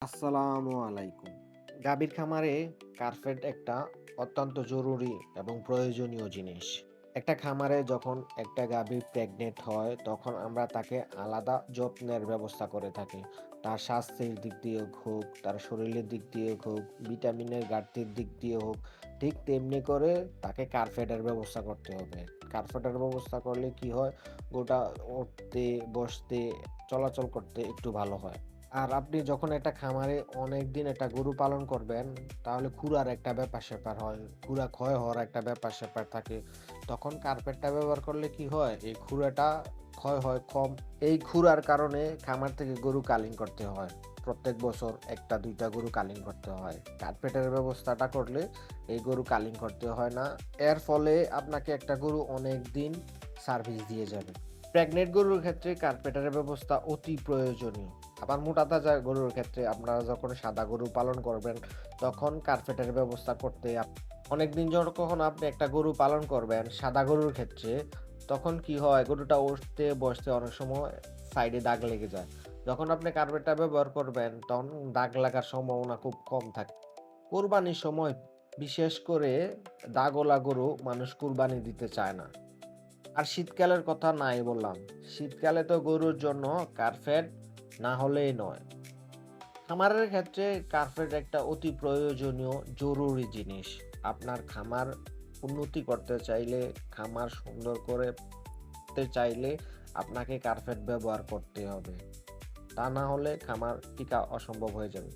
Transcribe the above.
আসসালামু আলাইকুম। গাভীর খামারে কার্পেট একটা অত্যন্ত জরুরি এবং প্রয়োজনীয় জিনিস। একটা খামারে যখন একটা গাভী প্রেগনেন্ট হয়, তখন আমরা তাকে আলাদা যত্নের ব্যবস্থা করে থাকি। তার স্বাস্থ্যের দিক দিয়ে হোক, তার শরীরের দিক দিয়ে হোক, ভিটামিনের ঘাটতির দিক দিয়ে হোক, ঠিক তেমনি করে তাকে কার্পেটের ব্যবস্থা করতে হবে। কার্পেটের ব্যবস্থা করলে কি হয়? গোটা উঠতে, বসতে, চলাচল করতে একটু ভালো হয়। আর আপনি যখন একটা খামারে অনেকদিন একটা গরু পালন করবেন, তাহলে খুরার একটা ব্যাপার-স্যাপার হয়। খুরা ক্ষয় হওয়ার একটা ব্যাপার-স্যাপার থাকে। তখন কার্পেটটা ব্যবহার করলে কি হয়? এই খুরাটা ক্ষয় হয় কম। এই খুরার কারণে খামার থেকে গরু কালিং করতে হয়। প্রত্যেক বছর ১ টা ২ টা গরু কালিং করতে হয়। কার্পেটের ব্যবস্থাটা করলে এই গরু কালিং করতে হয় না। এর ফলে আপনাকে একটা গরু অনেকদিন সার্ভিস দিয়ে যাবে। প্রেগনেন্ট গরুর ক্ষেত্রে কার্পেটের ব্যবস্থা অতি প্রয়োজনীয়। আবার মোটা তাজা গরুর ক্ষেত্রে আপনারা যখন সাদা গরু পালন করবেন, তখন কার্পেটের ব্যবস্থা করতে অনেকদিন যখন আপনি একটা গরু পালন করবেন, সাদা গরুর ক্ষেত্রে, তখন কি হয়? গরুটা উঠতে বসতে অনেক সময় সাইডে দাগ লেগে যায়। যখন আপনি কার্পেটটা ব্যবহার করবেন, তখন দাগ লাগার সম্ভাবনা খুব কম থাকে। কোরবানির সময় বিশেষ করে দাগওয়ালা গরু মানুষ কুরবানি দিতে চায় না। আর শীতকালের কথা নাই বললাম। শীতকালে তো গরুর জন্য কার্পেট না হলেই নয়। খামারের ক্ষেত্রে কার্পেট একটা অতি প্রয়োজনীয় জরুরি জিনিস। আপনার খামার উন্নতি করতে চাইলে, খামার সুন্দর করতে চাইলে আপনাকে কার্পেট ব্যবহার করতে হবে। তা না হলে খামার টিকা অসম্ভব হয়ে যাবে।